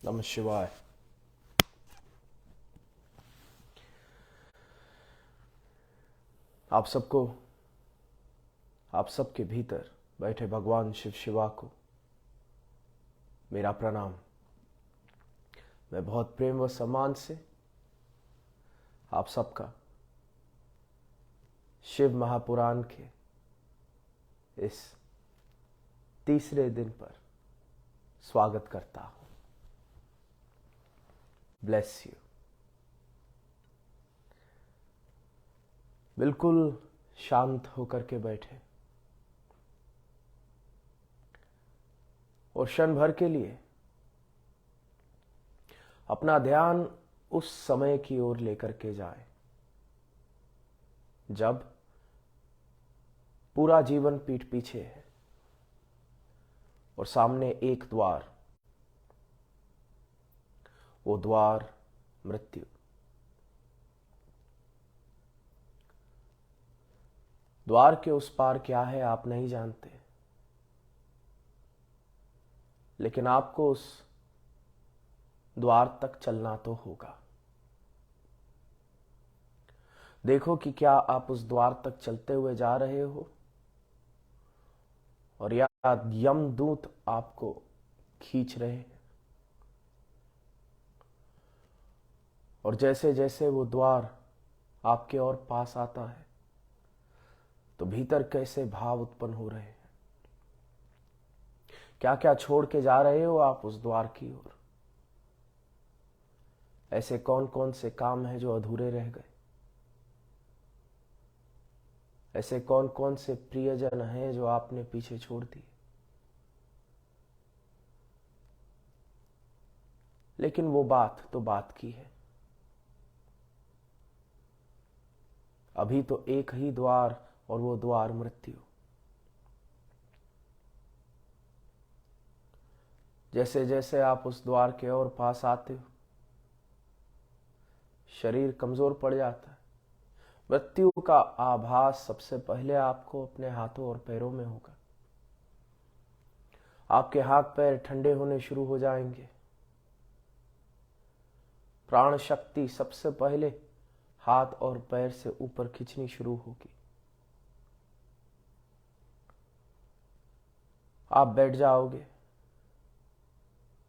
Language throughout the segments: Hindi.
नमः शिवाय। आप सबको, आप सबके भीतर बैठे भगवान शिव शिवा को मेरा प्रणाम। मैं बहुत प्रेम व सम्मान से आप सबका शिव महापुराण के इस तीसरे दिन पर स्वागत करता हूं। Bless you. बिल्कुल शांत होकर के बैठे और क्षण भर के लिए अपना ध्यान उस समय की ओर लेकर के जाए जब पूरा जीवन पीठ पीछे है और सामने एक द्वार, वो द्वार मृत्यु। द्वार के उस पार क्या है आप नहीं जानते, लेकिन आपको उस द्वार तक चलना तो होगा। देखो कि क्या आप उस द्वार तक चलते हुए जा रहे हो और या यमदूत आपको खींच रहे हैं। और जैसे जैसे वो द्वार आपके और पास आता है तो भीतर कैसे भाव उत्पन्न हो रहे हैं। क्या क्या छोड़ के जा रहे हो आप उस द्वार की ओर। ऐसे कौन कौन से काम हैं जो अधूरे रह गए। ऐसे कौन कौन से प्रियजन हैं जो आपने पीछे छोड़ दिए। लेकिन वो बात तो बात की है। अभी तो एक ही द्वार और वो द्वार मृत्यु। जैसे जैसे आप उस द्वार के और पास आते हो शरीर कमजोर पड़ जाता है। मृत्यु का आभास सबसे पहले आपको अपने हाथों और पैरों में होगा। आपके हाथ पैर ठंडे होने शुरू हो जाएंगे। प्राण शक्ति सबसे पहले हाथ और पैर से ऊपर खींचनी शुरू होगी। आप बैठ जाओगे,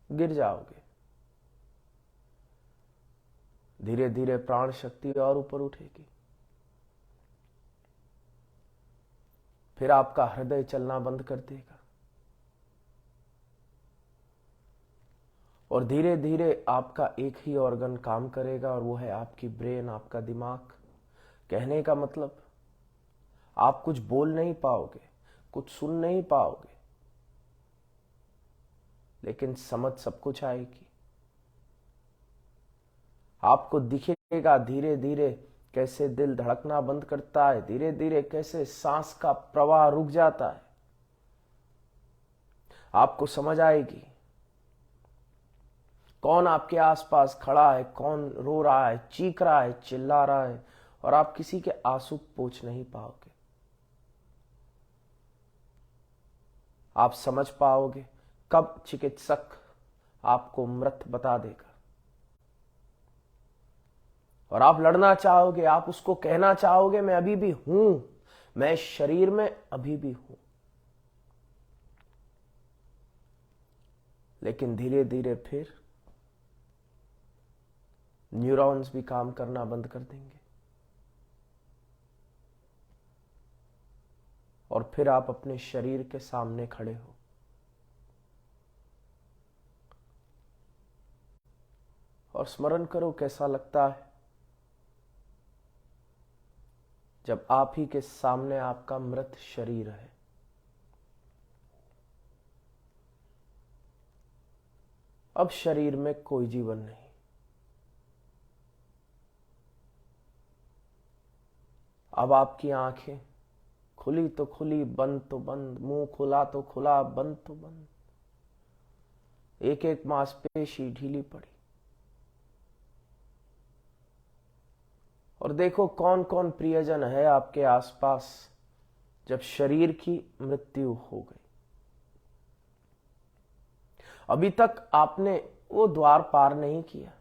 गिर जाओगे। धीरे धीरे प्राण शक्ति और ऊपर उठेगी। फिर आपका हृदय चलना बंद कर देगा और धीरे धीरे आपका एक ही ऑर्गन काम करेगा और वो है आपकी ब्रेन, आपका दिमाग। कहने का मतलब आप कुछ बोल नहीं पाओगे, कुछ सुन नहीं पाओगे, लेकिन समझ सब कुछ आएगी। आपको दिखेगा धीरे धीरे कैसे दिल धड़कना बंद करता है, धीरे धीरे कैसे सांस का प्रवाह रुक जाता है। आपको समझ आएगी कौन आपके आसपास खड़ा है, कौन रो रहा है, चीख रहा है, चिल्ला रहा है, और आप किसी के आंसू पोंछ नहीं पाओगे। आप समझ पाओगे कब चिकित्सक आपको मृत बता देगा और आप लड़ना चाहोगे। आप उसको कहना चाहोगे मैं अभी भी हूं, मैं शरीर में अभी भी हूं। लेकिन धीरे धीरे फिर न्यूरॉन्स भी काम करना बंद कर देंगे और फिर आप अपने शरीर के सामने खड़े हो और स्मरण करो कैसा लगता है जब आप ही के सामने आपका मृत शरीर है। अब शरीर में कोई जीवन नहीं। अब आपकी आंखें खुली तो खुली, बंद तो बंद, मुंह खुला तो खुला, बंद तो बंद। एक एक मांसपेशी ढीली पड़ी। और देखो कौन कौन प्रियजन है आपके आसपास जब शरीर की मृत्यु हो गई। अभी तक आपने वो द्वार पार नहीं किया,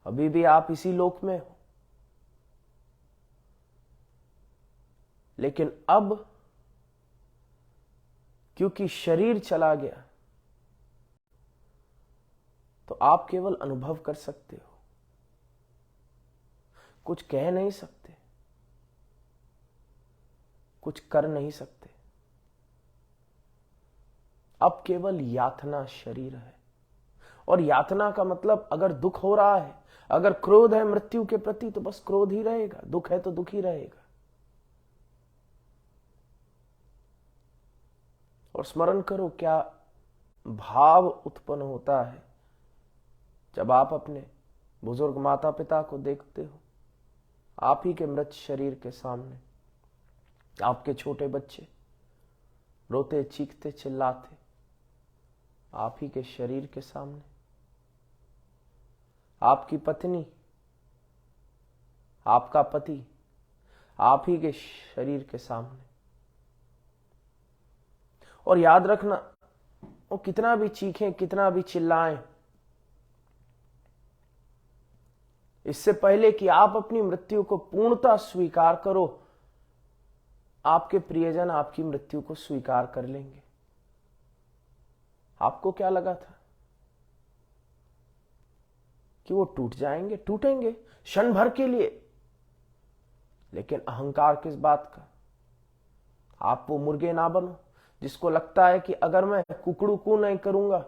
अभी भी आप इसी लोक में हो। लेकिन अब क्योंकि शरीर चला गया तो आप केवल अनुभव कर सकते हो, कुछ कह नहीं सकते, कुछ कर नहीं सकते। अब केवल यातना शरीर है। और यातना का मतलब, अगर दुख हो रहा है, अगर क्रोध है मृत्यु के प्रति, तो बस क्रोध ही रहेगा, दुख है तो दुख ही रहेगा। और स्मरण करो क्या भाव उत्पन्न होता है जब आप अपने बुजुर्ग माता पिता को देखते हो, आप ही के मृत शरीर के सामने। आपके छोटे बच्चे रोते चीखते चिल्लाते आप ही के शरीर के सामने। आपकी पत्नी, आपका पति आप ही के शरीर के सामने। और याद रखना, वो कितना भी चीखें, कितना भी चिल्लाएं, इससे पहले कि आप अपनी मृत्यु को पूर्णतः स्वीकार करो, आपके प्रियजन आपकी मृत्यु को स्वीकार कर लेंगे। आपको क्या लगा था कि वो टूट जाएंगे? टूटेंगे क्षण भर के लिए, लेकिन अहंकार किस बात का? आप वो मुर्गे ना बनो जिसको लगता है कि अगर मैं कुकड़ू कू नहीं करूंगा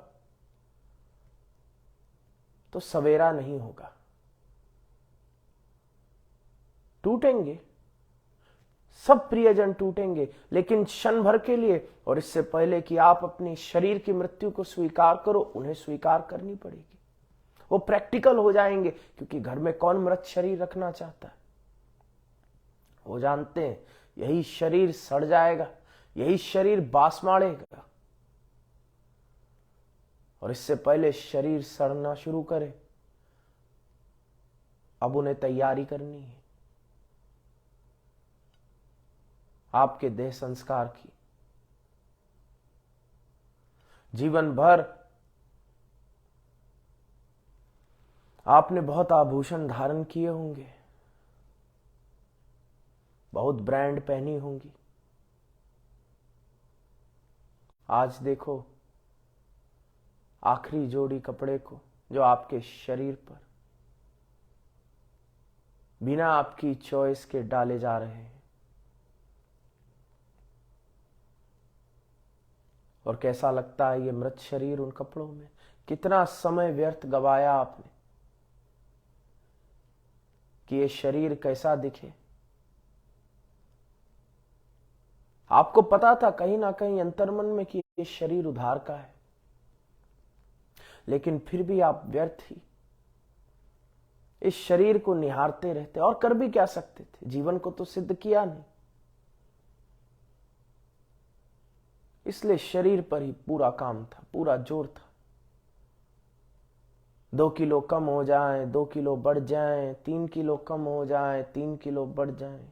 तो सवेरा नहीं होगा। टूटेंगे, सब प्रियजन टूटेंगे, लेकिन क्षण भर के लिए। और इससे पहले कि आप अपनी शरीर की मृत्यु को स्वीकार करो, उन्हें स्वीकार करनी पड़ेगी। वो प्रैक्टिकल हो जाएंगे, क्योंकि घर में कौन मृत शरीर रखना चाहता है? वो जानते हैं यही शरीर सड़ जाएगा, यही शरीर बास मारेगा। और इससे पहले शरीर सड़ना शुरू करे, अब उन्हें तैयारी करनी है आपके देह संस्कार की। जीवन भर आपने बहुत आभूषण धारण किए होंगे, बहुत ब्रांड पहनी होंगी। आज देखो आखिरी जोड़ी कपड़े को जो आपके शरीर पर बिना आपकी चॉइस के डाले जा रहे हैं। और कैसा लगता है ये मृत शरीर उन कपड़ों में? कितना समय व्यर्थ गवाया आपने कि ये शरीर कैसा दिखे। आपको पता था कहीं ना कहीं अंतर्मन में कि ये शरीर उधार का है, लेकिन फिर भी आप व्यर्थ ही इस शरीर को निहारते रहते। और कर भी क्या सकते थे? जीवन को तो सिद्ध किया नहीं, इसलिए शरीर पर ही पूरा काम था, पूरा जोर था। 2 किलो कम हो जाए, 2 किलो बढ़ जाए, 3 किलो कम हो जाए, 3 किलो बढ़ जाए,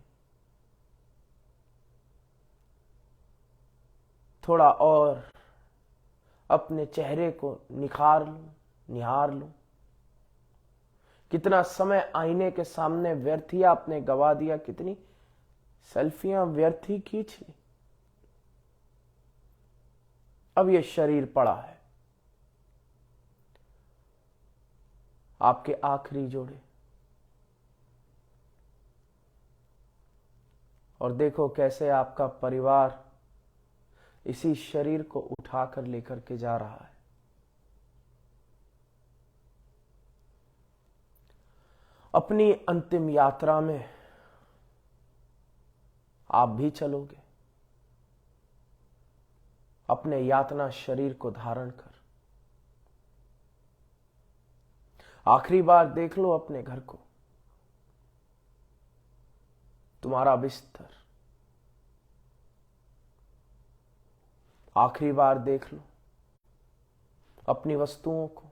थोड़ा और अपने चेहरे को निखार लूं, निहार लूं। कितना समय आईने के सामने व्यर्थ ही आपने गवा दिया, कितनी सेल्फियां व्यर्थ ही खींच ली। अब ये शरीर पड़ा है, आपके आखिरी जोड़े। और देखो कैसे आपका परिवार इसी शरीर को उठाकर लेकर के जा रहा है। अपनी अंतिम यात्रा में आप भी चलोगे, अपने यातना शरीर को धारण कर। आखिरी बार देख लो अपने घर को, तुम्हारा बिस्तर। आखिरी बार देख लो अपनी वस्तुओं को,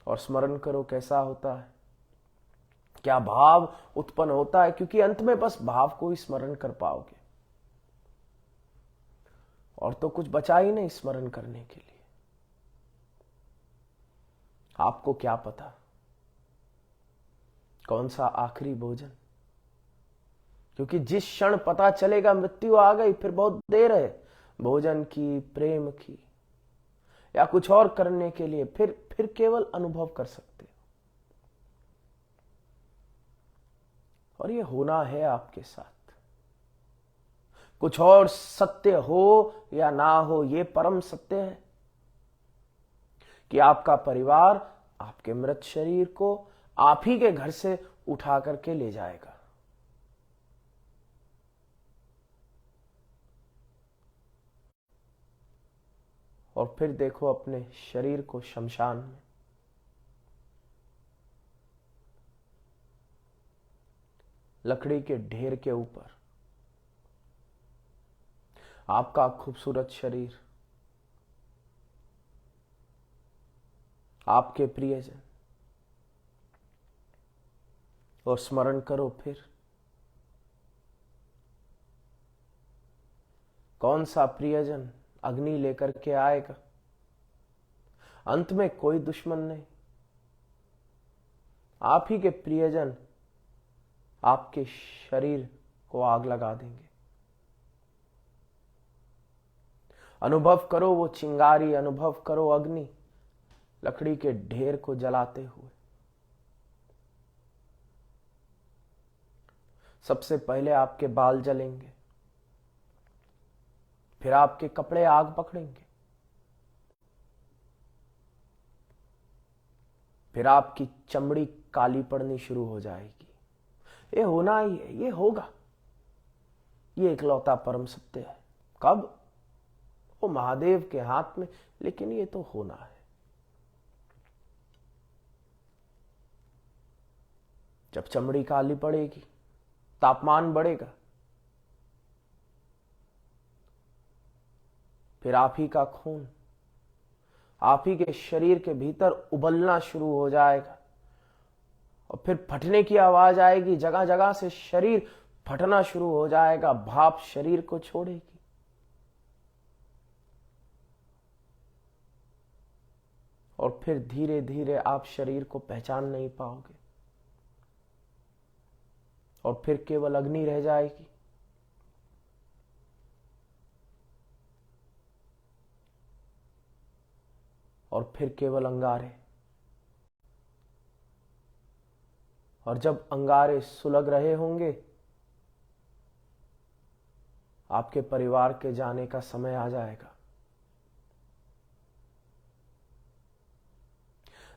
और स्मरण करो कैसा होता है, क्या भाव उत्पन्न होता है। क्योंकि अंत में बस भाव को ही स्मरण कर पाओगे। और तो कुछ बचा ही नहीं स्मरण करने के लिए। आपको क्या पता कौन सा आखिरी भोजन, क्योंकि जिस क्षण पता चलेगा मृत्यु आ गई, फिर बहुत देर है भोजन की, प्रेम की या कुछ और करने के लिए। फिर केवल अनुभव कर सकते हो। और ये होना है आपके साथ। कुछ और सत्य हो या ना हो, ये परम सत्य है कि आपका परिवार आपके मृत शरीर को आप ही के घर से उठा करके ले जाएगा। और फिर देखो अपने शरीर को शमशान में, लकड़ी के ढेर के ऊपर, आपका खूबसूरत शरीर, आपके प्रियजन, और स्मरण करो फिर कौन सा प्रियजन अग्नि लेकर के आएगा। अंत में कोई दुश्मन नहीं, आप ही के प्रियजन आपके शरीर को आग लगा देंगे। अनुभव करो वो चिंगारी, अनुभव करो अग्नि लकड़ी के ढेर को जलाते हुए। सबसे पहले आपके बाल जलेंगे, फिर आपके कपड़े आग पकड़ेंगे, फिर आपकी चमड़ी काली पड़नी शुरू हो जाएगी। ये होना ही है, ये होगा, ये इकलौता परम सत्य है। कब? वो महादेव के हाथ में, लेकिन ये तो होना है। जब चमड़ी काली पड़ेगी, तापमान बढ़ेगा, फिर आप ही का खून आप ही के शरीर के भीतर उबलना शुरू हो जाएगा, और फिर फटने की आवाज आएगी, जगह जगह से शरीर फटना शुरू हो जाएगा, भाप शरीर को छोड़ेगी। और फिर धीरे धीरे आप शरीर को पहचान नहीं पाओगे, और फिर केवल अग्नि रह जाएगी। और फिर केवल अंगारे। और जब अंगारे सुलग रहे होंगे, आपके परिवार के जाने का समय आ जाएगा।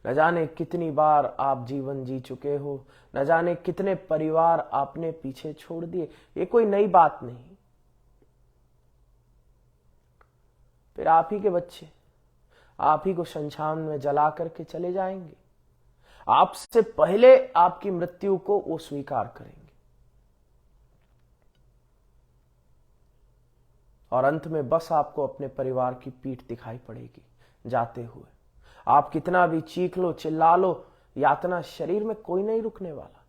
न जाने कितनी बार आप जीवन जी चुके हो, न जाने कितने परिवार आपने पीछे छोड़ दिए। ये कोई नई बात नहीं। फिर आप ही के बच्चे आप ही को शमशान में जला करके चले जाएंगे। आपसे पहले आपकी मृत्यु को वो स्वीकार करेंगे, और अंत में बस आपको अपने परिवार की पीठ दिखाई पड़ेगी जाते हुए। आप कितना भी चीख लो, चिल्ला लो, यातना शरीर में कोई नहीं रुकने वाला।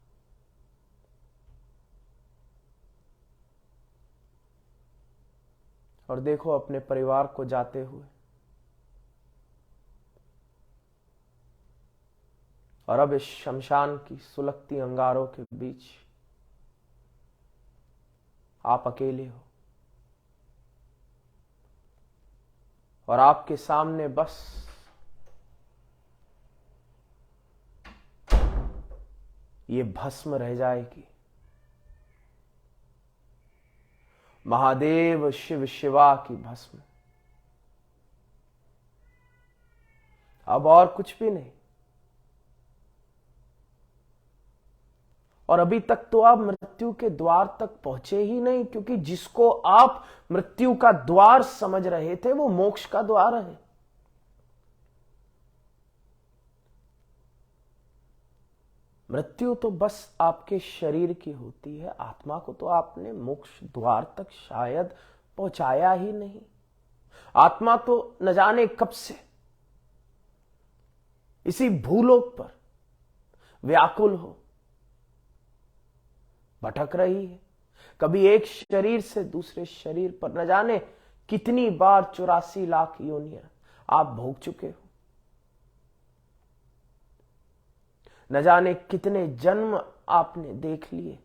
और देखो अपने परिवार को जाते हुए। और अब इस शमशान की सुलगती अंगारों के बीच आप अकेले हो, और आपके सामने बस ये भस्म रह जाएगी। महादेव शिव शिवा की भस्म। अब और कुछ भी नहीं। और अभी तक तो आप मृत्यु के द्वार तक पहुंचे ही नहीं, क्योंकि जिसको आप मृत्यु का द्वार समझ रहे थे वो मोक्ष का द्वार है। मृत्यु तो बस आपके शरीर की होती है, आत्मा को तो आपने मोक्ष द्वार तक शायद पहुंचाया ही नहीं। आत्मा तो न जाने कब से इसी भूलोक पर व्याकुल हो भटक रही है, कभी एक शरीर से दूसरे शरीर पर, न जाने कितनी बार 84 लाख योनियां आप भोग चुके हो। न जाने कितने जन्म आपने देख लिए।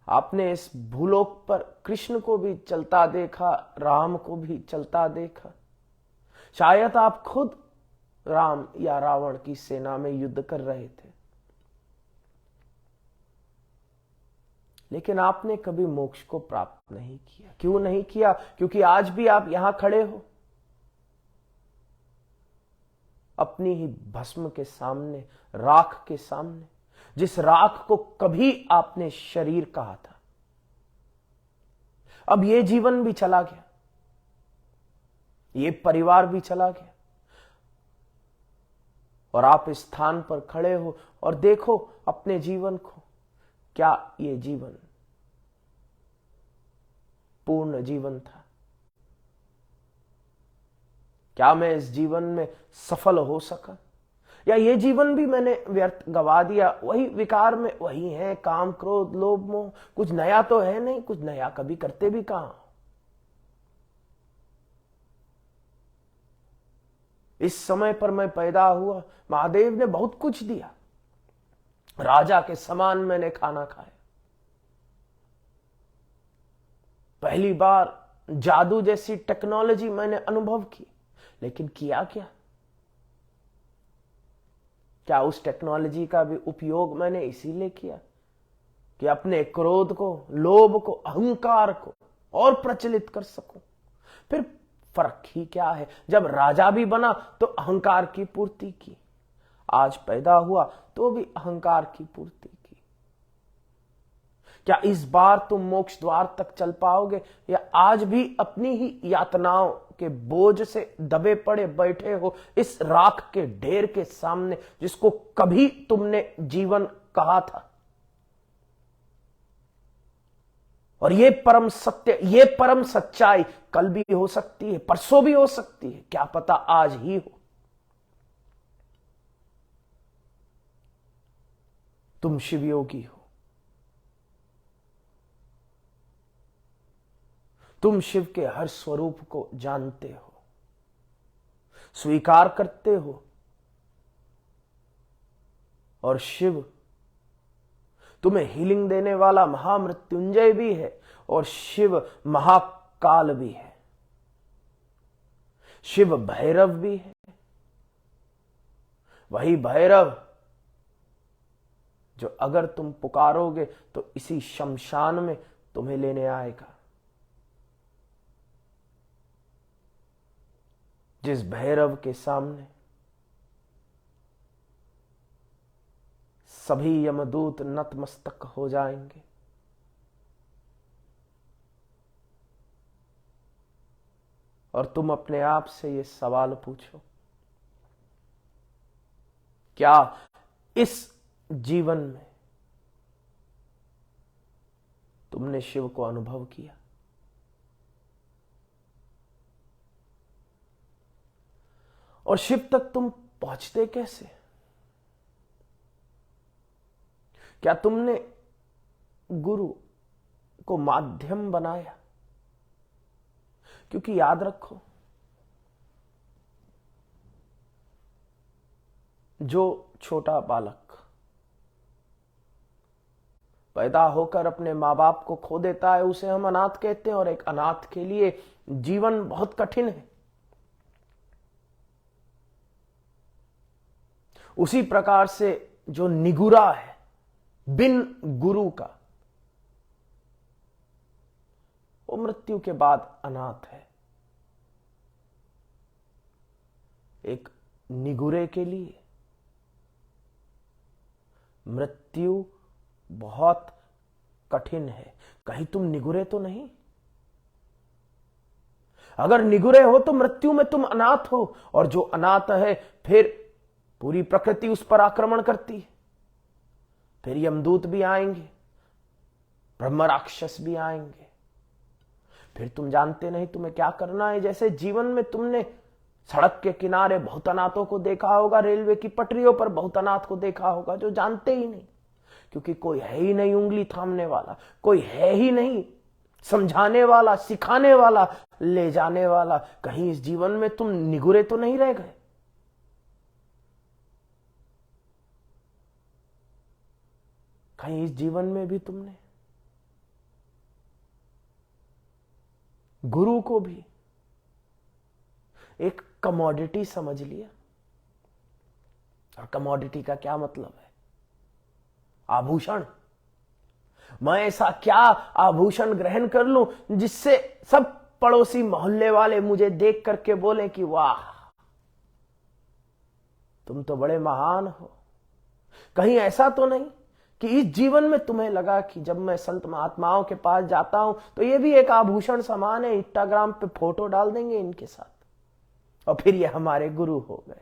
आपने इस भूलोक पर कृष्ण को भी चलता देखा, राम को भी चलता देखा। शायद आप खुद राम या रावण की सेना में युद्ध कर रहे थे, लेकिन आपने कभी मोक्ष को प्राप्त नहीं किया। क्यों नहीं किया? क्योंकि आज भी आप यहां खड़े हो, अपनी ही भस्म के सामने, राख के सामने, जिस राख को कभी आपने शरीर कहा था। अब ये जीवन भी चला गया, ये परिवार भी चला गया, और आप इस स्थान पर खड़े हो और देखो अपने जीवन को। क्या ये जीवन पूर्ण जीवन था? क्या मैं इस जीवन में सफल हो सका, या ये जीवन भी मैंने व्यर्थ गवा दिया? वही विकार में वही है, काम क्रोध लोभ मोह। कुछ नया तो है नहीं, कुछ नया कभी करते भी कहां। इस समय पर मैं पैदा हुआ, महादेव ने बहुत कुछ दिया। राजा के समान मैंने खाना खाया। पहली बार जादू जैसी टेक्नोलॉजी मैंने अनुभव की, लेकिन किया क्या? क्या उस टेक्नोलॉजी का भी उपयोग मैंने इसीलिए किया कि अपने क्रोध को, लोभ को, अहंकार को और प्रचलित कर सकूं? फिर फर्क ही क्या है? जब राजा भी बना तो अहंकार की पूर्ति की, आज पैदा हुआ तो भी अहंकार की पूर्ति की। क्या इस बार तुम मोक्ष द्वार तक चल पाओगे, या आज भी अपनी ही यातनाओं के बोझ से दबे पड़े बैठे हो इस राख के ढेर के सामने, जिसको कभी तुमने जीवन कहा था? और ये परम सत्य, ये परम सच्चाई कल भी हो सकती है, परसों भी हो सकती है, क्या पता आज ही हो। तुम शिवयोगी हो, तुम शिव के हर स्वरूप को जानते हो, स्वीकार करते हो, और शिव तुम्हें हीलिंग देने वाला महामृत्युंजय भी है, और शिव महाकाल भी है, शिव भैरव भी है। वही भैरव जो अगर तुम पुकारोगे तो इसी शमशान में तुम्हें लेने आएगा। जिस भैरव के सामने सभी यमदूत नतमस्तक हो जाएंगे। और तुम अपने आप से ये सवाल पूछो, क्या इस जीवन में तुमने शिव को अनुभव किया? और शिव तक तुम पहुंचते कैसे? क्या तुमने गुरु को माध्यम बनाया? क्योंकि याद रखो, जो छोटा बालक पैदा होकर अपने मां बाप को खो देता है, उसे हम अनाथ कहते हैं, और एक अनाथ के लिए जीवन बहुत कठिन है। उसी प्रकार से जो निगुरा है बिन गुरु का, वो मृत्यु के बाद अनाथ है। एक निगुरे के लिए मृत्यु बहुत कठिन है। कहीं तुम निगुरे तो नहीं? अगर निगुरे हो तो मृत्यु में तुम अनाथ हो, और जो अनाथ है फिर पूरी प्रकृति उस पर आक्रमण करती है। फिर यमदूत भी आएंगे, ब्रह्म राक्षस भी आएंगे, फिर तुम जानते नहीं तुम्हें क्या करना है। जैसे जीवन में तुमने सड़क के किनारे बहुत अनाथों को देखा होगा, रेलवे की पटरियों पर बहुत अनाथ को देखा होगा, जो जानते ही नहीं, क्योंकि कोई है ही नहीं उंगली थामने वाला, कोई है ही नहीं समझाने वाला, सिखाने वाला, ले जाने वाला। कहीं इस जीवन में तुम निगुरे तो नहीं रह गए? कहीं इस जीवन में भी तुमने गुरु को भी एक कमोडिटी समझ लिया? और कमोडिटी का क्या मतलब है? आभूषण। मैं ऐसा क्या आभूषण ग्रहण कर लूं जिससे सब पड़ोसी मोहल्ले वाले मुझे देख करके बोले कि वाह, तुम तो बड़े महान हो। कहीं ऐसा तो नहीं कि इस जीवन में तुम्हें लगा कि जब मैं संत महात्माओं के पास जाता हूं तो ये भी एक आभूषण समान है, इंस्टाग्राम पे फोटो डाल देंगे इनके साथ और फिर ये हमारे गुरु हो गए।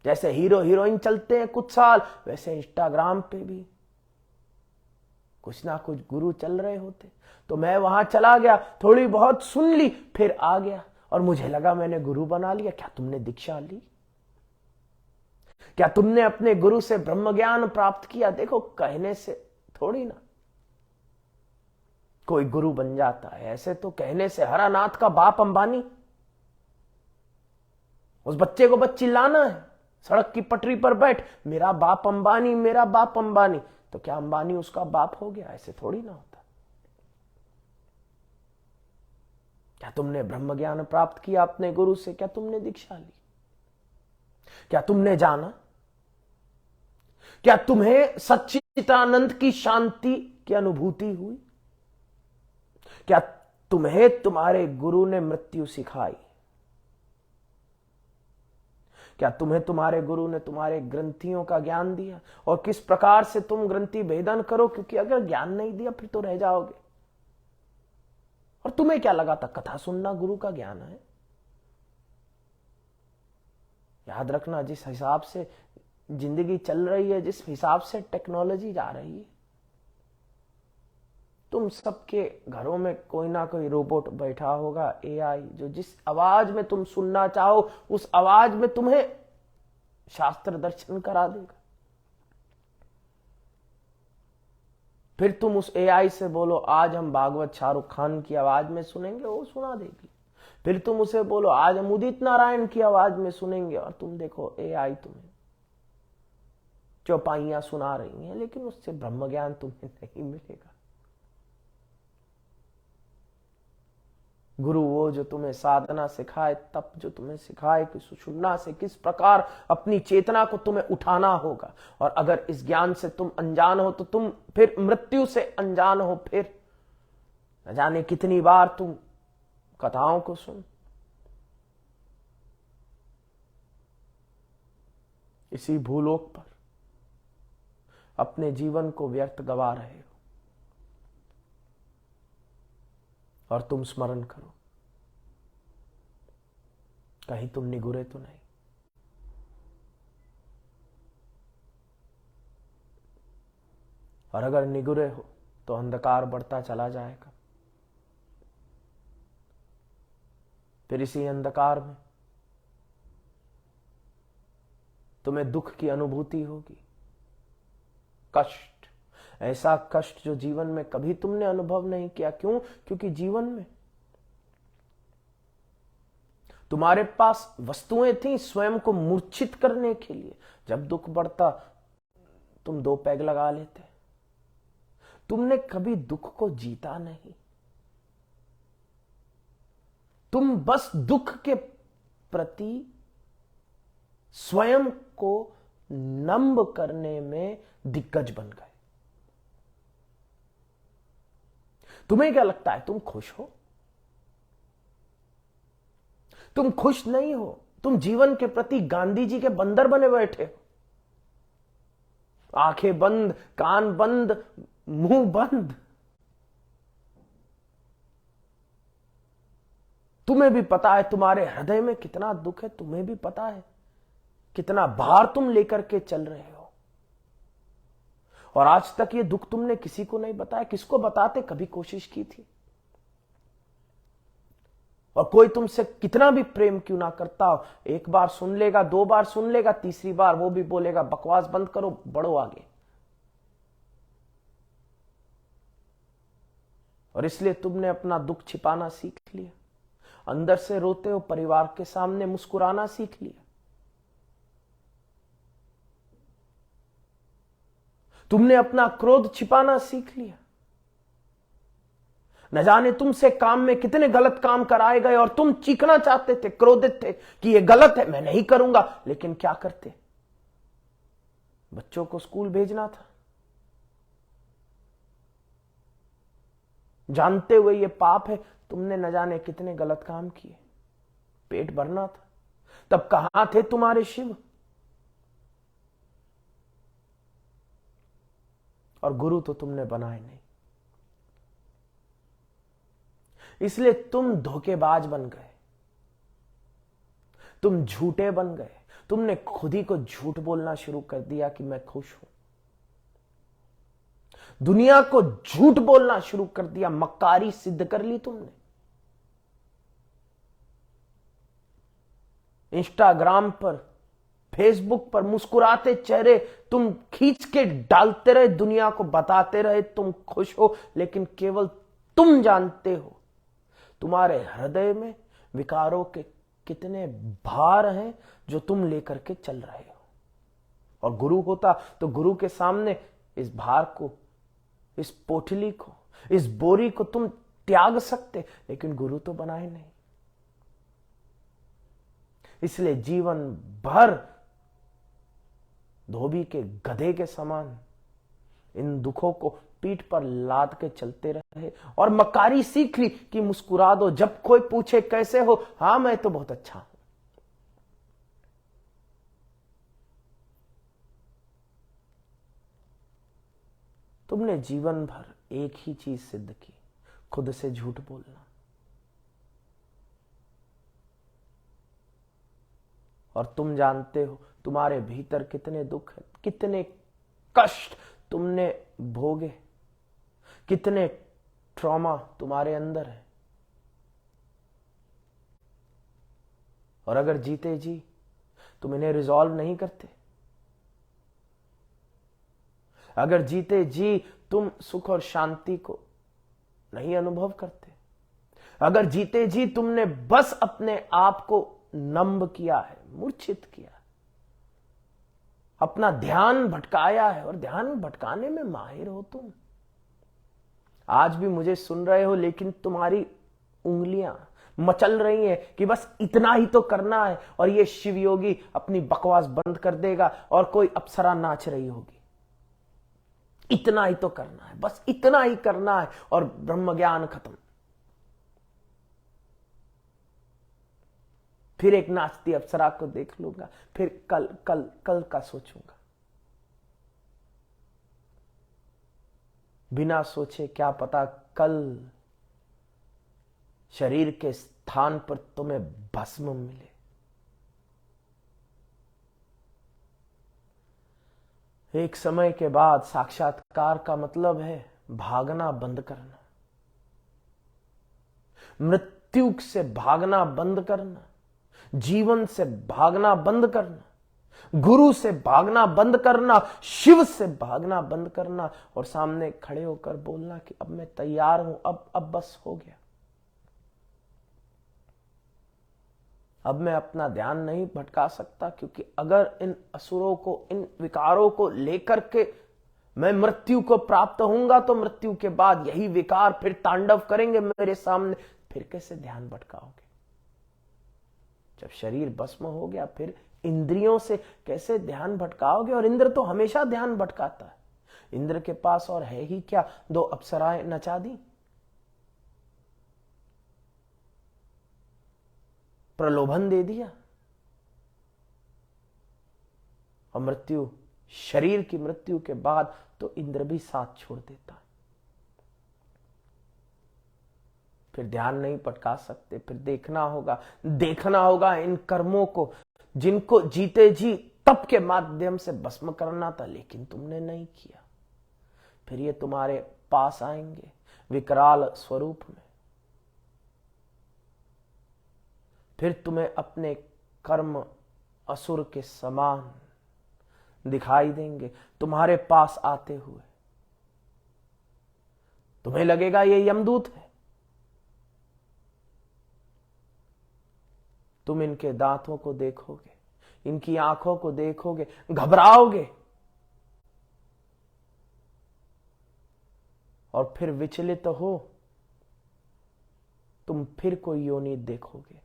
जैसे हीरो हीरोइन चलते हैं कुछ साल, वैसे इंस्टाग्राम पे भी कुछ ना कुछ गुरु चल रहे होते। तो मैं वहां चला गया, थोड़ी बहुत सुन ली, फिर आ गया और मुझे लगा मैंने गुरु बना लिया। क्या तुमने दीक्षा ली? क्या तुमने अपने गुरु से ब्रह्म ज्ञान प्राप्त किया? देखो, कहने से थोड़ी ना कोई गुरु बन जाता है। ऐसे तो कहने से हरानाथ का बाप अंबानी, उस बच्चे को बस चिल्लाना है सड़क की पटरी पर बैठ, मेरा बाप अंबानी, मेरा बाप अंबानी। तो क्या अंबानी उसका बाप हो गया? ऐसे थोड़ी ना होता। क्या तुमने ब्रह्म ज्ञान प्राप्त किया अपने गुरु से? क्या तुमने दीक्षा ली? क्या तुमने जाना? क्या तुम्हें सच्चिदानंद की शांति की अनुभूति हुई? क्या तुम्हें तुम्हारे गुरु ने मृत्यु सिखाई? क्या तुम्हें तुम्हारे गुरु ने तुम्हारे ग्रंथियों का ज्ञान दिया और किस प्रकार से तुम ग्रंथि भेदन करो? क्योंकि अगर ज्ञान नहीं दिया फिर तो रह जाओगे। और तुम्हें क्या लगा था कथा सुनना गुरु का ज्ञान है? याद रखना, जिस हिसाब से जिंदगी चल रही है, जिस हिसाब से टेक्नोलॉजी जा रही है, तुम सबके घरों में कोई ना कोई रोबोट बैठा होगा, एआई, जो जिस आवाज में तुम सुनना चाहो उस आवाज में तुम्हें शास्त्र दर्शन करा देगा। फिर तुम उस एआई से बोलो आज हम भागवत शाहरुख खान की आवाज में सुनेंगे, वो सुना देगी। फिर तुम उसे बोलो आज हम उदित नारायण की आवाज में सुनेंगे, और तुम देखो एआई तुम्हें चौपाइयां सुना रही है, लेकिन उससे ब्रह्म ज्ञान तुम्हें नहीं मिलेगा। गुरु वो जो तुम्हें साधना सिखाए, तप जो तुम्हें सिखाए कि सुषुम्ना से किस प्रकार अपनी चेतना को तुम्हें उठाना होगा। और अगर इस ज्ञान से तुम अनजान हो तो तुम फिर मृत्यु से अनजान हो। फिर न जाने कितनी बार तुम कथाओं को सुन, इसी भूलोक पर अपने जीवन को व्यर्थ गवा रहे हो। और तुम स्मरण करो, कहीं तुम निगुरे तो नहीं। और अगर निगुरे हो तो अंधकार बढ़ता चला जाएगा। फिर इसी अंधकार में तुम्हें दुख की अनुभूति होगी, कष्ट, ऐसा कष्ट जो जीवन में कभी तुमने अनुभव नहीं किया। क्यों? क्योंकि जीवन में तुम्हारे पास वस्तुएं थी स्वयं को मूर्छित करने के लिए। जब दुख बढ़ता तुम दो पैग लगा लेते। तुमने कभी दुख को जीता नहीं, तुम बस दुख के प्रति स्वयं को नम्ब करने में दिग्गज बन गए। तुम्हें क्या लगता है तुम खुश हो? तुम खुश नहीं हो। तुम जीवन के प्रति गांधी जी के बंदर बने बैठे हो, आंखें बंद, कान बंद, मुंह बंद। तुम्हें भी पता है तुम्हारे हृदय में कितना दुख है, तुम्हें भी पता है कितना भार तुम लेकर के चल रहे हो। और आज तक ये दुख तुमने किसी को नहीं बताया। किसको बताते? कभी कोशिश की थी? और कोई तुमसे कितना भी प्रेम क्यों ना करता हो, एक बार सुन लेगा, दो बार सुन लेगा, तीसरी बार वो भी बोलेगा बकवास बंद करो, बढ़ो आगे। और इसलिए तुमने अपना दुख छिपाना सीख लिया। अंदर से रोते हो, परिवार के सामने मुस्कुराना सीख लिया। तुमने अपना क्रोध छिपाना सीख लिया। न जाने तुमसे काम में कितने गलत काम कराए गए और तुम चीखना चाहते थे, क्रोधित थे कि यह गलत है, मैं नहीं करूंगा। लेकिन क्या करते? बच्चों को स्कूल भेजना था, जानते हुए ये पाप है। तुमने न जाने कितने गलत काम किए, पेट भरना था। तब कहां थे तुम्हारे शिव? और गुरु तो तुमने बनाए नहीं। इसलिए तुम धोखेबाज बन गए, तुम झूठे बन गए। तुमने खुद ही को झूठ बोलना शुरू कर दिया कि मैं खुश हूं। दुनिया को झूठ बोलना शुरू कर दिया, मक्कारी सिद्ध कर ली तुमने। इंस्टाग्राम पर, फेसबुक पर मुस्कुराते चेहरे तुम खींच के डालते रहे, दुनिया को बताते रहे तुम खुश हो। लेकिन केवल तुम जानते हो तुम्हारे हृदय में विकारों के कितने भार हैं जो तुम लेकर के चल रहे हो। और गुरु होता तो गुरु के सामने इस भार को, इस पोटली को, इस बोरी को तुम त्याग सकते, लेकिन गुरु तो बनाए नहीं। इसलिए जीवन भर धोबी के गधे के समान इन दुखों को पीठ पर लाद के चलते रहे और मकारी सीख ली कि मुस्कुरा दो। जब कोई पूछे कैसे हो, हां मैं तो बहुत अच्छा हूं। तुमने जीवन भर एक ही चीज सिद्ध की, खुद से झूठ बोलना। और तुम जानते हो तुम्हारे भीतर कितने दुख हैं, कितने कष्ट तुमने भोगे, कितने ट्रॉमा तुम्हारे अंदर है। और अगर जीते जी तुम इन्हें रिजॉल्व नहीं करते, अगर जीते जी तुम सुख और शांति को नहीं अनुभव करते, अगर जीते जी तुमने बस अपने आप को नम्ब किया है, मूर्छित किया, अपना ध्यान भटकाया है, और ध्यान भटकाने में माहिर हो तुम, आज भी मुझे सुन रहे हो, लेकिन तुम्हारी उंगलियां मचल रही हैं कि बस इतना ही तो करना है और ये शिवयोगी अपनी बकवास बंद कर देगा और कोई अप्सरा नाच रही होगी। इतना ही तो करना है, बस इतना ही करना है और ब्रह्म ज्ञान खत्म। फिर एक नाचती अप्सरा को देख लूंगा, फिर कल कल कल का सोचूंगा। बिना सोचे क्या पता कल शरीर के स्थान पर तुम्हें भस्म मिले। एक समय के बाद साक्षात्कार का मतलब है भागना बंद करना, मृत्यु से भागना बंद करना, जीवन से भागना बंद करना, गुरु से भागना बंद करना, शिव से भागना बंद करना और सामने खड़े होकर बोलना कि अब मैं तैयार हूं, अब बस हो गया। अब मैं अपना ध्यान नहीं भटका सकता, क्योंकि अगर इन असुरों को, इन विकारों को लेकर के मैं मृत्यु को प्राप्त होऊंगा तो मृत्यु के बाद यही विकार फिर तांडव करेंगे मेरे सामने। फिर कैसे ध्यान भटकाओगे? जब शरीर भस्म हो गया फिर इंद्रियों से कैसे ध्यान भटकाओगे? और इंद्र तो हमेशा ध्यान भटकाता है। इंद्र के पास और है ही क्या, दो अप्सराएं नचा दी, प्रलोभन दे दिया, और मृत्यु, शरीर की मृत्यु के बाद तो इंद्र भी साथ छोड़ देता है। फिर ध्यान नहीं भटका सकते, फिर देखना होगा इन कर्मों को जिनको जीते जी तप के माध्यम से भस्म करना था, लेकिन तुमने नहीं किया। फिर ये तुम्हारे पास आएंगे विकराल स्वरूप में, फिर तुम्हें अपने कर्म असुर के समान दिखाई देंगे तुम्हारे पास आते हुए। तुम्हें लगेगा ये यमदूत है। तुम इनके दांतों को देखोगे, इनकी आंखों को देखोगे, घबराओगे और फिर विचलित हो तुम फिर कोई योनि देखोगे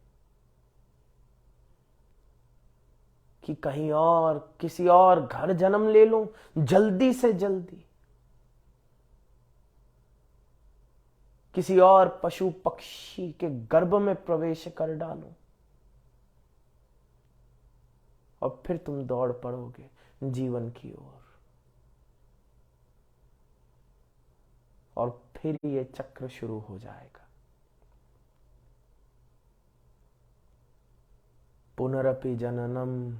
कि कहीं और किसी और घर जन्म ले लूं, जल्दी से जल्दी किसी और पशु पक्षी के गर्भ में प्रवेश कर डालूं, और फिर तुम दौड़ पड़ोगे जीवन की ओर, और फिर ये चक्र शुरू हो जाएगा। पुनरपि जननम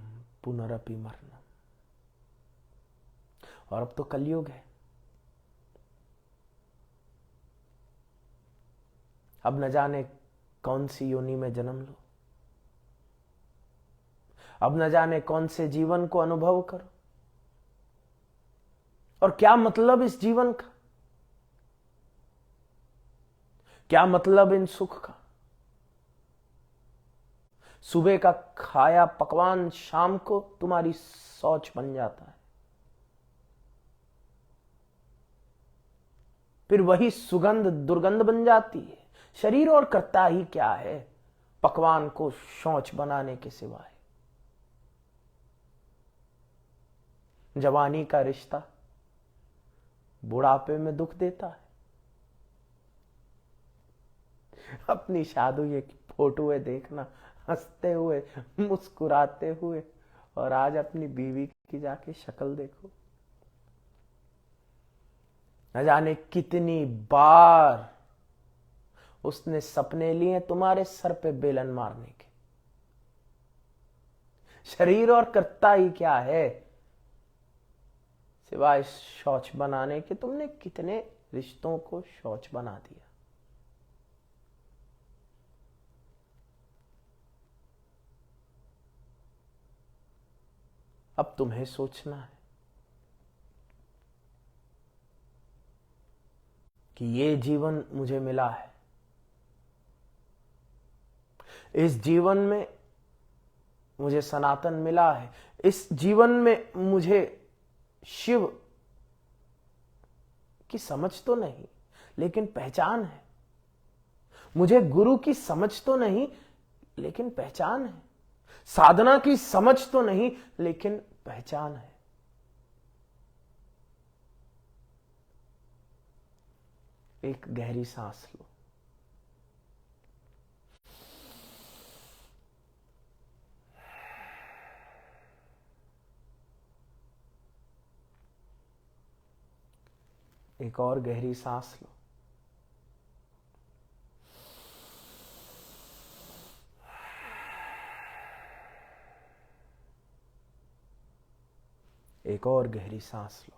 पुनरपि मरणम। और अब तो कलयुग है। अब न जाने कौन सी योनि में जन्म लो, अब न जाने कौन से जीवन को अनुभव करो, और क्या मतलब इस जीवन का, क्या मतलब इन सुख का। सुबह का खाया पकवान शाम को तुम्हारी शौच बन जाता है, फिर वही सुगंध दुर्गंध बन जाती है। शरीर और करता ही क्या है पकवान को शौच बनाने के सिवाय। जवानी का रिश्ता बुढ़ापे में दुख देता है। अपनी शादी की फोटो है देखना, हंसते हुए मुस्कुराते हुए, और आज अपनी बीवी की जाके शक्ल देखो। न जाने कितनी बार उसने सपने लिए तुम्हारे सर पे बेलन मारने के। शरीर और करता ही क्या है सिवाय शौच बनाने के। तुमने कितने रिश्तों को शौच बना दिया। अब तुम्हें सोचना है कि ये जीवन मुझे मिला है, इस जीवन में मुझे सनातन मिला है, इस जीवन में मुझे शिव की समझ तो नहीं लेकिन पहचान है, मुझे गुरु की समझ तो नहीं लेकिन पहचान है, साधना की समझ तो नहीं लेकिन पहचान है। एक गहरी सांस लो, एक और गहरी सांस लो, एक और गहरी सांस लो,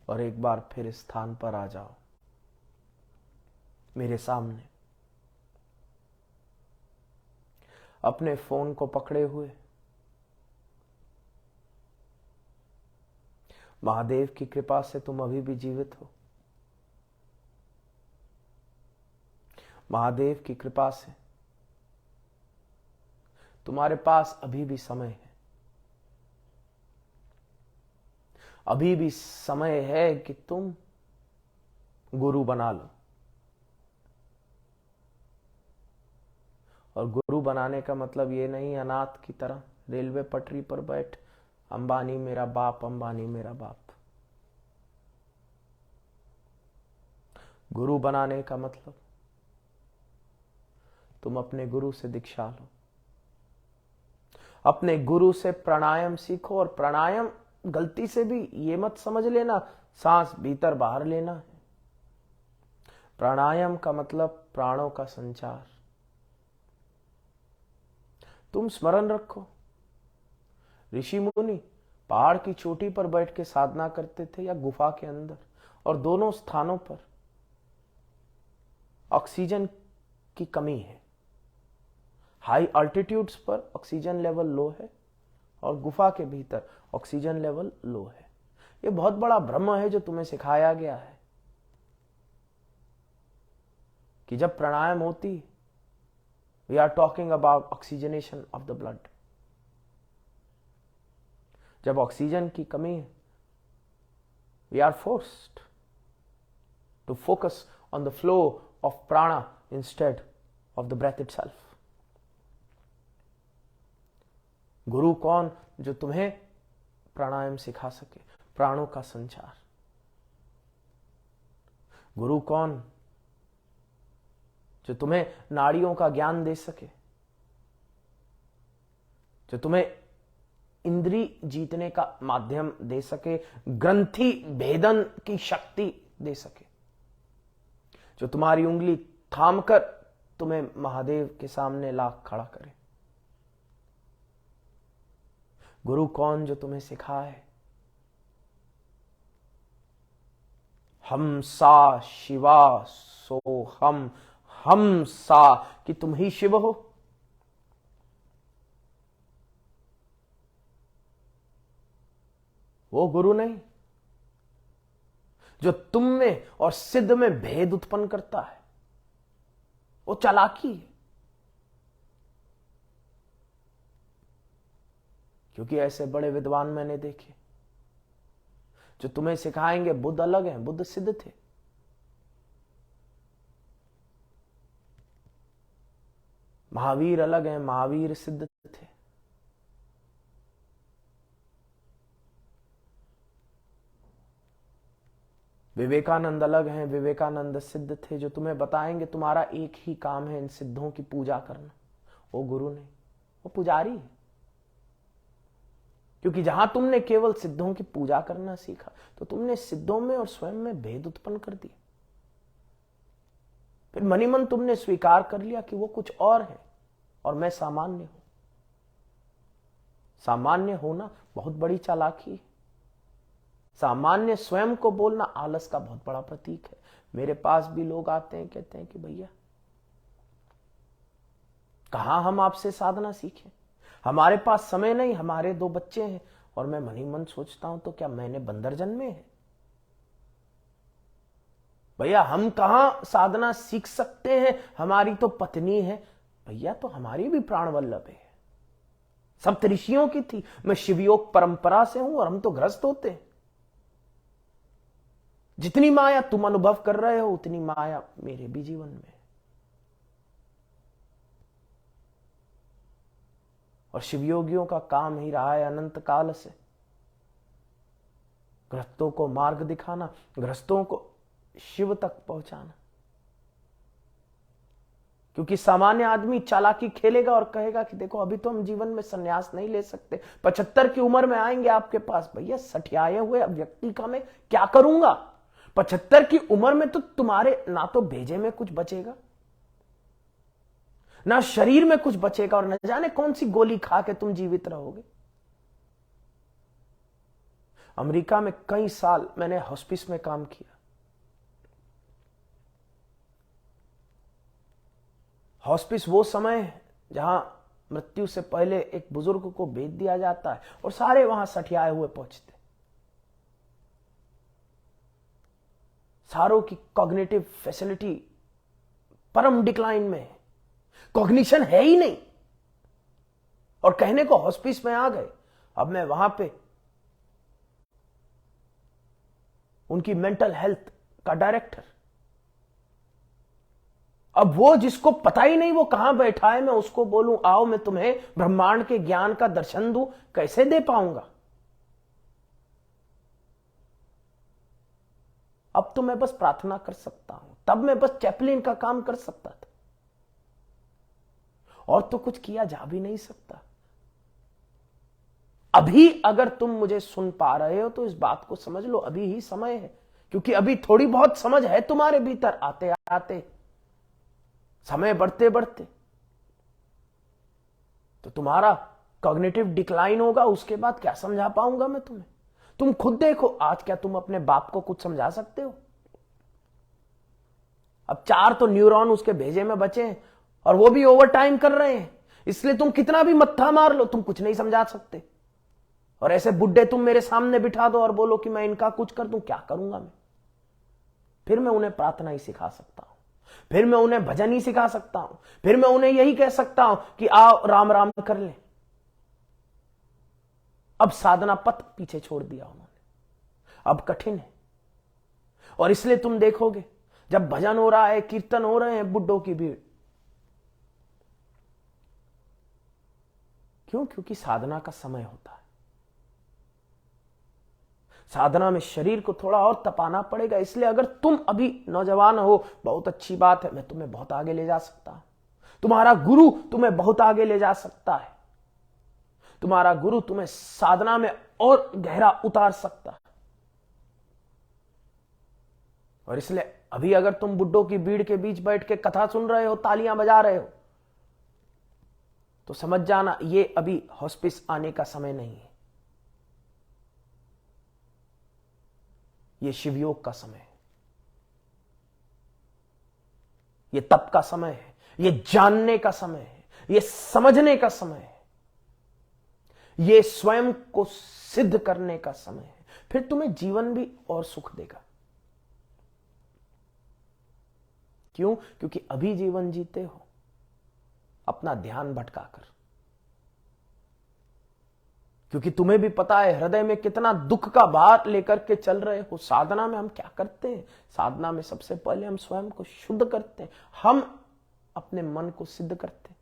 और एक बार फिर इस स्थान पर आ जाओ मेरे सामने, अपने फोन को पकड़े हुए महादेव की कृपा से तुम अभी भी जीवित हो। महादेव की कृपा से तुम्हारे पास अभी भी समय है, अभी भी समय है कि तुम गुरु बना लो। और गुरु बनाने का मतलब ये नहीं अनाथ की तरह रेलवे पटरी पर बैठ अंबानी मेरा बाप, अंबानी मेरा बाप। गुरु बनाने का मतलब तुम अपने गुरु से दीक्षा लो, अपने गुरु से प्राणायाम सीखो। और प्राणायाम गलती से भी ये मत समझ लेना सांस भीतर बाहर लेना है। प्राणायाम का मतलब प्राणों का संचार। तुम स्मरण रखो, ऋषि मुनि पहाड़ की चोटी पर बैठ के साधना करते थे या गुफा के अंदर, और दोनों स्थानों पर ऑक्सीजन की कमी है, हाई अल्टीट्यूड्स पर ऑक्सीजन लेवल लो है और गुफा के भीतर ऑक्सीजन लेवल लो है। यह बहुत बड़ा भ्रम है जो तुम्हें सिखाया गया है कि जब प्राणायाम होती, we are talking about oxygenation of the blood. जब ऑक्सीजन की कमी है, we are forced to focus on the flow of prana instead of the breath itself. Guru कौन? जो तुम्हें प्राणायाम सिखा सके, प्राणों का संचार। गुरु कौन? जो तुम्हें नाड़ियों का ज्ञान दे सके, जो तुम्हें इंद्री जीतने का माध्यम दे सके, ग्रंथि भेदन की शक्ति दे सके, जो तुम्हारी उंगली थामकर तुम्हें महादेव के सामने ला खड़ा करे। गुरु कौन? जो तुम्हें सिखाए हम सा शिवा सो हम सा, कि तुम ही शिव हो। वो गुरु नहीं जो तुम में और सिद्ध में भेद उत्पन्न करता है, वो चालाकी है। क्योंकि ऐसे बड़े विद्वान मैंने देखे जो तुम्हें सिखाएंगे बुद्ध अलग हैं, बुद्ध सिद्ध थे। महावीर अलग हैं, महावीर सिद्ध थे। विवेकानंद अलग हैं, विवेकानंद सिद्ध थे। जो तुम्हें बताएंगे तुम्हारा एक ही काम है इन सिद्धों की पूजा करना, वो गुरु नहीं, वो पुजारी है। क्योंकि जहां तुमने केवल सिद्धों की पूजा करना सीखा तो तुमने सिद्धों में और स्वयं में भेद उत्पन्न कर दिया। फिर मनी मन तुमने स्वीकार कर लिया कि वो कुछ और है और मैं सामान्य हूं। सामान्य होना बहुत बड़ी चालाकी है। सामान्य स्वयं को बोलना आलस का बहुत बड़ा प्रतीक है। मेरे पास भी लोग आते हैं, कहते हैं कि भैया कहां हम आपसे साधना सीखें, हमारे पास समय नहीं, हमारे 2 बच्चे हैं। और मैं मन ही मन सोचता हूं तो क्या मैंने बंदर जन्मे हैं? भैया हम कहां साधना सीख सकते हैं, हमारी तो पत्नी है। भैया तो हमारी भी प्राण वल्लभ है, सप्तऋषियों की थी। मैं शिवयोग परंपरा से हूं और हम तो ग्रस्त होते हैं। जितनी माया तुम अनुभव कर रहे हो उतनी माया मेरे भी जीवन में। और शिवयोगियों का काम ही रहा है अनंत काल से ग्रस्तों को मार्ग दिखाना, ग्रस्तों को शिव तक पहुंचाना। क्योंकि सामान्य आदमी चालाकी खेलेगा और कहेगा कि देखो अभी तो हम जीवन में संन्यास नहीं ले सकते, 75 की उम्र में आएंगे आपके पास। भैया सठियाए हुए व्यक्ति का मैं क्या करूंगा? 75 की उम्र में तो तुम्हारे ना तो भेजे में कुछ बचेगा, ना शरीर में कुछ बचेगा, और न जाने कौन सी गोली खा के तुम जीवित रहोगे। अमेरिका में कई साल मैंने हॉस्पिस में काम किया। हॉस्पिस वो समय है जहां मृत्यु से पहले एक बुजुर्ग को भेज दिया जाता है और सारे वहां सठियाए हुए पहुंचते। सारों की कॉग्निटिव फैसिलिटी परम डिक्लाइन में है, कॉग्निशन है ही नहीं। और कहने को हॉस्पिस में आ गए। अब मैं वहां पे उनकी मेंटल हेल्थ का डायरेक्टर, अब वो जिसको पता ही नहीं वो कहां बैठा है, मैं उसको बोलूं आओ मैं तुम्हें ब्रह्मांड के ज्ञान का दर्शन दूं, कैसे दे पाऊंगा? अब तो मैं बस प्रार्थना कर सकता हूं, तब मैं बस चैपलिन का काम कर सकता था, और तो कुछ किया जा भी नहीं सकता। अभी अगर तुम मुझे सुन पा रहे हो तो इस बात को समझ लो, अभी ही समय है। क्योंकि अभी थोड़ी बहुत समझ है तुम्हारे भीतर, आते आते समय बढ़ते बढ़ते तो तुम्हारा कॉग्निटिव डिक्लाइन होगा। उसके बाद क्या समझा पाऊंगा मैं तुम्हें? तुम खुद देखो, आज क्या तुम अपने बाप को कुछ समझा सकते हो? अब 4 तो न्यूरॉन उसके भेजे में बचे हैं और वो भी ओवर टाइम कर रहे हैं। इसलिए तुम कितना भी मत्था मार लो, तुम कुछ नहीं समझा सकते। और ऐसे बुड्ढे तुम मेरे सामने बिठा दो और बोलो कि मैं इनका कुछ कर दूं, क्या करूंगा मैं? फिर मैं उन्हें प्रार्थना ही सिखा सकता हूं, फिर मैं उन्हें भजन ही सिखा सकता हूं, फिर मैं उन्हें यही कह सकता हूं कि आओ राम राम कर ले। अब साधना पथ पीछे छोड़ दिया उन्होंने, अब कठिन है। और इसलिए तुम देखोगे जब भजन हो रहा है, कीर्तन हो रहे हैं, बुड्ढों की भीड़। क्यों? क्योंकि साधना का समय होता है। साधना में शरीर को थोड़ा और तपाना पड़ेगा। इसलिए अगर तुम अभी नौजवान हो, बहुत अच्छी बात है, मैं तुम्हें बहुत आगे ले जा सकता हूं। तुम्हारा गुरु तुम्हें बहुत आगे ले जा सकता है। तुम्हारा गुरु तुम्हें साधना में और गहरा उतार सकता है। और इसलिए अभी अगर तुम बुड्ढों की भीड़ के बीच बैठ के कथा सुन रहे हो, तालियां बजा रहे हो, तो समझ जाना ये अभी हॉस्पिस आने का समय नहीं है, ये शिवयोग का समय है, ये तप का समय है, ये जानने का समय है, ये समझने का समय है, ये स्वयं को सिद्ध करने का समय है। फिर तुम्हें जीवन भी और सुख देगा। क्यों? क्योंकि अभी जीवन जीते हो अपना ध्यान भटकाकर। क्योंकि तुम्हें भी पता है हृदय में कितना दुख का भार लेकर के चल रहे हो। साधना में हम क्या करते हैं? साधना में सबसे पहले हम स्वयं को शुद्ध करते हैं, हम अपने मन को सिद्ध करते हैं।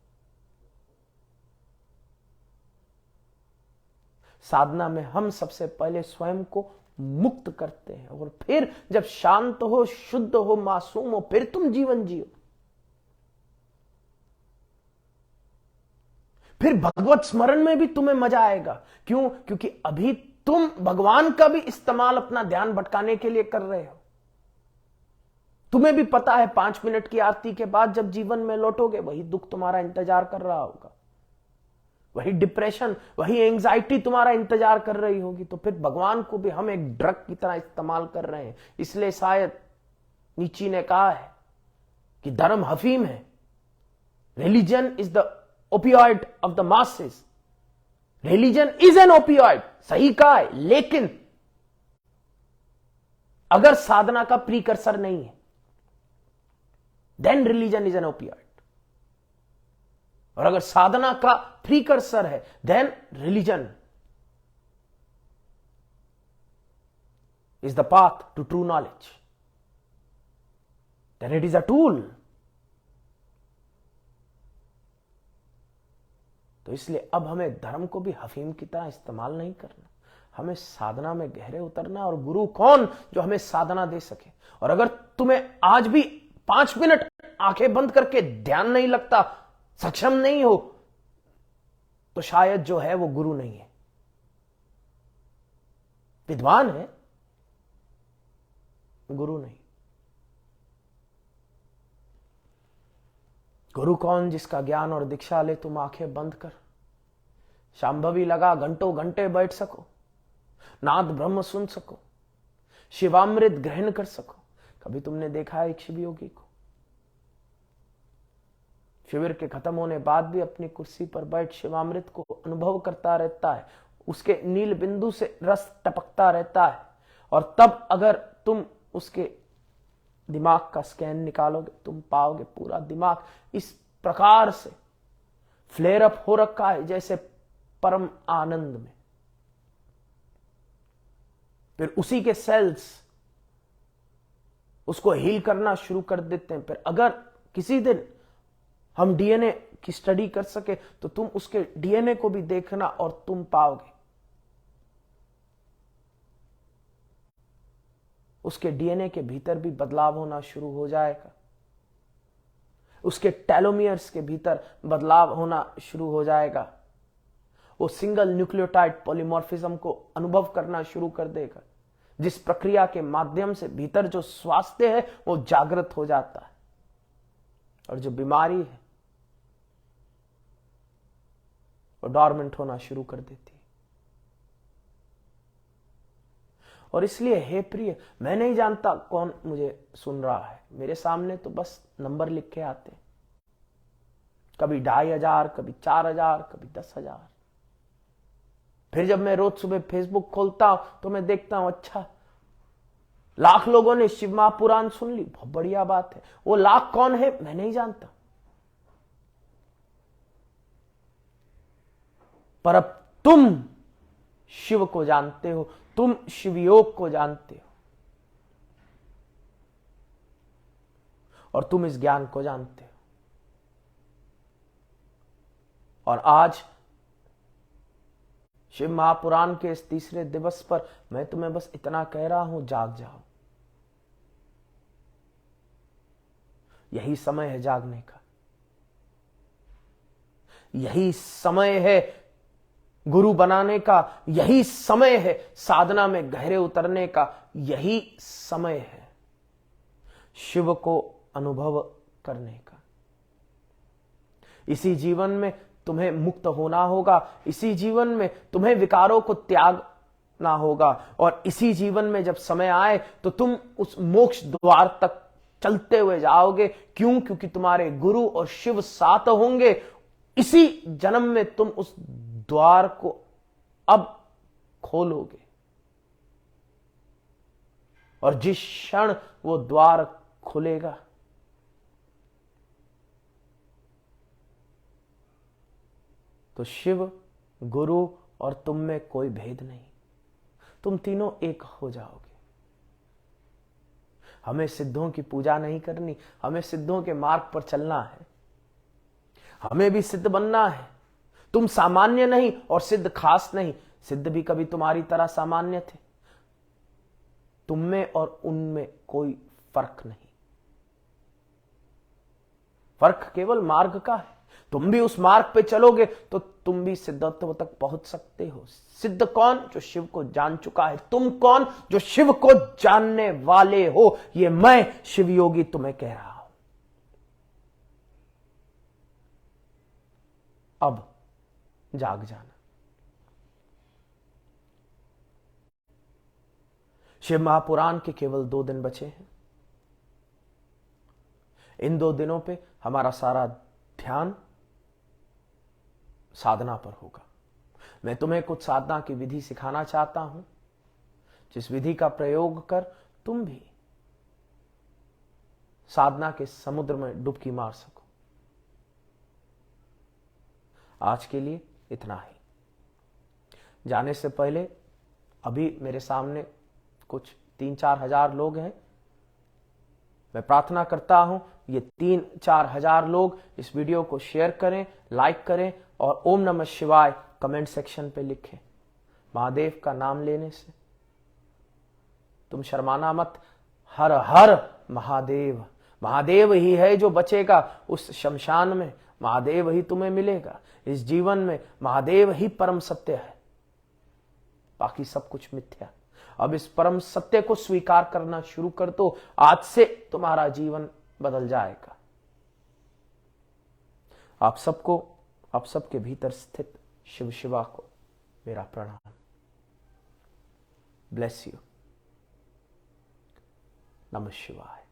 साधना में हम सबसे पहले स्वयं को मुक्त करते हैं, और फिर जब शांत हो, शुद्ध हो, मासूम हो, फिर तुम जीवन जियो। फिर भगवत स्मरण में भी तुम्हें मजा आएगा। क्यों? क्योंकि अभी तुम भगवान का भी इस्तेमाल अपना ध्यान भटकाने के लिए कर रहे हो। तुम्हें भी पता है 5 मिनट की आरती के बाद जब जीवन में लौटोगे, वही दुख तुम्हारा इंतजार कर रहा होगा, वही डिप्रेशन, वही एंजाइटी तुम्हारा इंतजार कर रही होगी। तो फिर भगवान को भी हम एक ड्रग की तरह इस्तेमाल कर रहे हैं। इसलिए शायद नीची ने कहा है कि धर्म हफीम है, religion is the opioid of the masses. Religion is an opioid, सही कहा है, लेकिन अगर साधना का प्रीकर्सर नहीं है, then religion is an opioid. और अगर साधना का प्रीकर्सर है, then religion is the path to true knowledge, then it is a tool. तो इसलिए अब हमें धर्म को भी हफीम की तरह इस्तेमाल नहीं करना, हमें साधना में गहरे उतरना। और गुरु कौन? जो हमें साधना दे सके। और अगर तुम्हें आज भी 5 मिनट आंखें बंद करके ध्यान नहीं लगता, सक्षम नहीं हो, तो शायद जो है वो गुरु नहीं है, विद्वान है, गुरु नहीं। गुरु कौन? जिसका ज्ञान और दीक्षा ले तुम आंखें बंद कर शांभवी लगा घंटों घंटे बैठ सको, नाद ब्रह्म सुन सको, शिवामृत ग्रहण कर सको। कभी तुमने देखा है एक शिव योगी को शिविर के खत्म होने बाद भी अपनी कुर्सी पर बैठ शिवामृत को अनुभव करता रहता है, उसके नील बिंदु से रस टपकता रहता है। और तब अगर तुम उसके दिमाग का स्कैन निकालोगे, तुम पाओगे पूरा दिमाग इस प्रकार से फ्लेयर अप हो रखा है जैसे परम आनंद में। फिर उसी के सेल्स उसको हील करना शुरू कर देते हैं। फिर अगर किसी दिन हम डीएनए की स्टडी कर सके तो तुम उसके डीएनए को भी देखना और तुम पाओगे उसके डीएनए के भीतर भी बदलाव होना शुरू हो जाएगा, उसके टेलोमियर्स के भीतर बदलाव होना शुरू हो जाएगा, वो सिंगल न्यूक्लियोटाइड पॉलीमॉर्फिज्म को अनुभव करना शुरू कर देगा, जिस प्रक्रिया के माध्यम से भीतर जो स्वास्थ्य है वो जागृत हो जाता है और जो बीमारी है वो डॉर्मेंट होना शुरू कर देती है। और इसलिए हे प्रिय, मैं नहीं जानता कौन मुझे सुन रहा है, मेरे सामने तो बस नंबर लिख के आते हैं। कभी 2500, कभी 4000, कभी 10,000। फिर जब मैं रोज सुबह फेसबुक खोलता हूं तो मैं देखता हूं, अच्छा, लाख लोगों ने शिव महापुराण सुन ली, बहुत बढ़िया बात है। वो लाख कौन है मैं नहीं जानता, पर अब तुम शिव को जानते हो, तुम शिव योग को जानते हो, और तुम इस ज्ञान को जानते हो। और आज शिव महापुराण के इस तीसरे दिवस पर मैं तुम्हें बस इतना कह रहा हूं, जाग जाओ। यही समय है जागने का, यही समय है गुरु बनाने का, यही समय है साधना में गहरे उतरने का, यही समय है शिव को अनुभव करने का। इसी जीवन में तुम्हें मुक्त होना होगा, इसी जीवन में तुम्हें विकारों को त्यागना होगा, और इसी जीवन में जब समय आए तो तुम उस मोक्ष द्वार तक चलते हुए जाओगे। क्यों? क्योंकि तुम्हारे गुरु और शिव साथ होंगे। इसी जन्म में तुम उस द्वार को अब खोलोगे, और जिस क्षण वो द्वार खुलेगा तो शिव, गुरु और तुम में कोई भेद नहीं, तुम तीनों एक हो जाओगे। हमें सिद्धों की पूजा नहीं करनी, हमें सिद्धों के मार्ग पर चलना है, हमें भी सिद्ध बनना है। तुम सामान्य नहीं और सिद्ध खास नहीं, सिद्ध भी कभी तुम्हारी तरह सामान्य थे। तुम में और उनमें कोई फर्क नहीं, फर्क केवल मार्ग का है। तुम भी उस मार्ग पे चलोगे तो तुम भी सिद्धत्व तक पहुंच सकते हो। सिद्ध कौन? जो शिव को जान चुका है। तुम कौन? जो शिव को जानने वाले हो। ये मैं शिव योगी तुम्हें कह रहा हूं। अब जाग जाना। शिव महापुराण के केवल 2 दिन बचे हैं। इन 2 दिनों पे हमारा सारा ध्यान साधना पर होगा। मैं तुम्हें कुछ साधना की विधि सिखाना चाहता हूं, जिस विधि का प्रयोग कर तुम भी साधना के समुद्र में डुबकी मार सको। आज के लिए इतना ही। जाने से पहले अभी मेरे सामने कुछ 3-4 हजार लोग हैं। मैं प्रार्थना करता हूं ये 3-4 हजार लोग इस वीडियो को शेयर करें, लाइक करें, और ओम नमः शिवाय कमेंट सेक्शन पे लिखें। महादेव का नाम लेने से तुम शर्माना मत। हर हर महादेव। महादेव ही है जो बचेगा उस शमशान में, महादेव ही तुम्हें मिलेगा। इस जीवन में महादेव ही परम सत्य है, बाकी सब कुछ मिथ्या। अब इस परम सत्य को स्वीकार करना शुरू कर दो। आज से तुम्हारा जीवन बदल जाएगा। आप सबके भीतर स्थित शिव शिवा को मेरा प्रणाम। Bless you. नमः शिवाय।